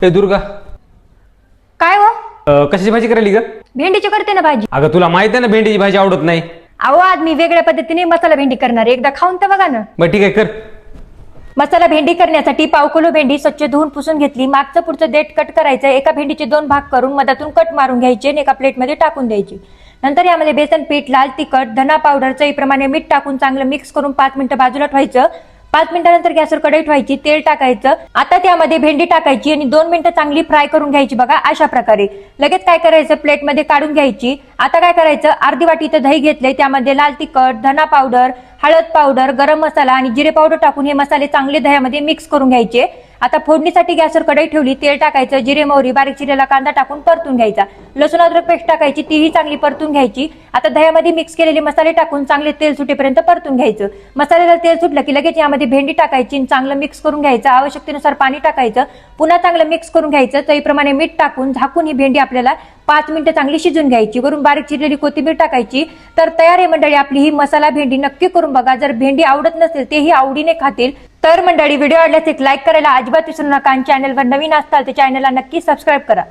ए दुर्गा, काय हो? कशाची भाजी करायली ग? भेंडीची करते ना भाजी. अगं तुला माहित आहे ना भेंडीची भाजी आवडत नाही. अहो आज मी वेगळ्या पद्धतीने मसाला भेंडी करणार आहे. एकदा खाऊन तर बघा ना. मग ठीक आहे कर. मसाला भेंडी करण्यासाठी पाव किलो भेंडी स्वच्छ धुवून पुसून घेतली. मागचं पुढचं देठ कट करायचं. एका भेंडीचे 2 भाग करून मधातून कट मारून घ्यायचे आणि एका प्लेटमध्ये टाकून द्यायची. नंतर यामध्ये बेसन पीठ, लाल तिखट, धना पावडर, चवीप्रमाणे मीठ टाकून चांगलं मिक्स करून 5 मिनिटं बाजूला ठेवायचं. 5 मिनिटानंतर गॅसवर कढई ठेवायची, तेल टाकायचं. आता त्यामध्ये भेंडी टाकायची आणि 2 मिनिटं चांगली फ्राय करून घ्यायची. बघा अशा प्रकारे. लगेच काय करायचं, प्लेटमध्ये काढून घ्यायची. आता काय करायचं, अर्धी वाटी इथं दही घेतलंय, त्यामध्ये लाल तिखट, धना पावडर, हळद पावडर, गरम मसाला आणि जिरे पावडर टाकून हे मसाले चांगले दह्यामध्ये मिक्स करून घ्यायचे. आता फोडणीसाठी गॅसवर कढई ठेवली, तेल टाकायचं, जिरे मोहरी, बारीक चिरलेला कांदा टाकून परतून घ्यायचा. लसूण अद्रक पेस्ट टाकायची, तीही चांगली परतून घ्यायची. आता दह्यामध्ये मिक्स केलेले मसाले टाकून चांगले तेल सुटेपर्यंत परतून घ्यायचं. मसाल्याला तेल सुटलं की लगेच यामध्ये भेंडी टाकायची आणि चांगलं मिक्स करून घ्यायचं. आवश्यकतेनुसार पाणी टाकायचं. पुन्हा चांगलं मिक्स करून घ्यायचं. चवीप्रमाणे मीठ टाकून झाकून ही भेंडी आपल्याला 5 मिनिटं चांगली शिजून घ्यायची. वरून बारीक चिरलेली कोथिंबीर टाकायची. तर तयार आहे मंडळी आपली ही मसाला भेंडी. नक्की करून बघा. जर भेंडी आवडत नसेल, तेही आवडीने खातील. तर मंडळी व्हिडिओ आवडल्यास एक लाईक करायला अजिबात विसरू नका आणि चॅनलवर नवीन असताल तर चॅनलला नक्की सबस्क्राईब करा.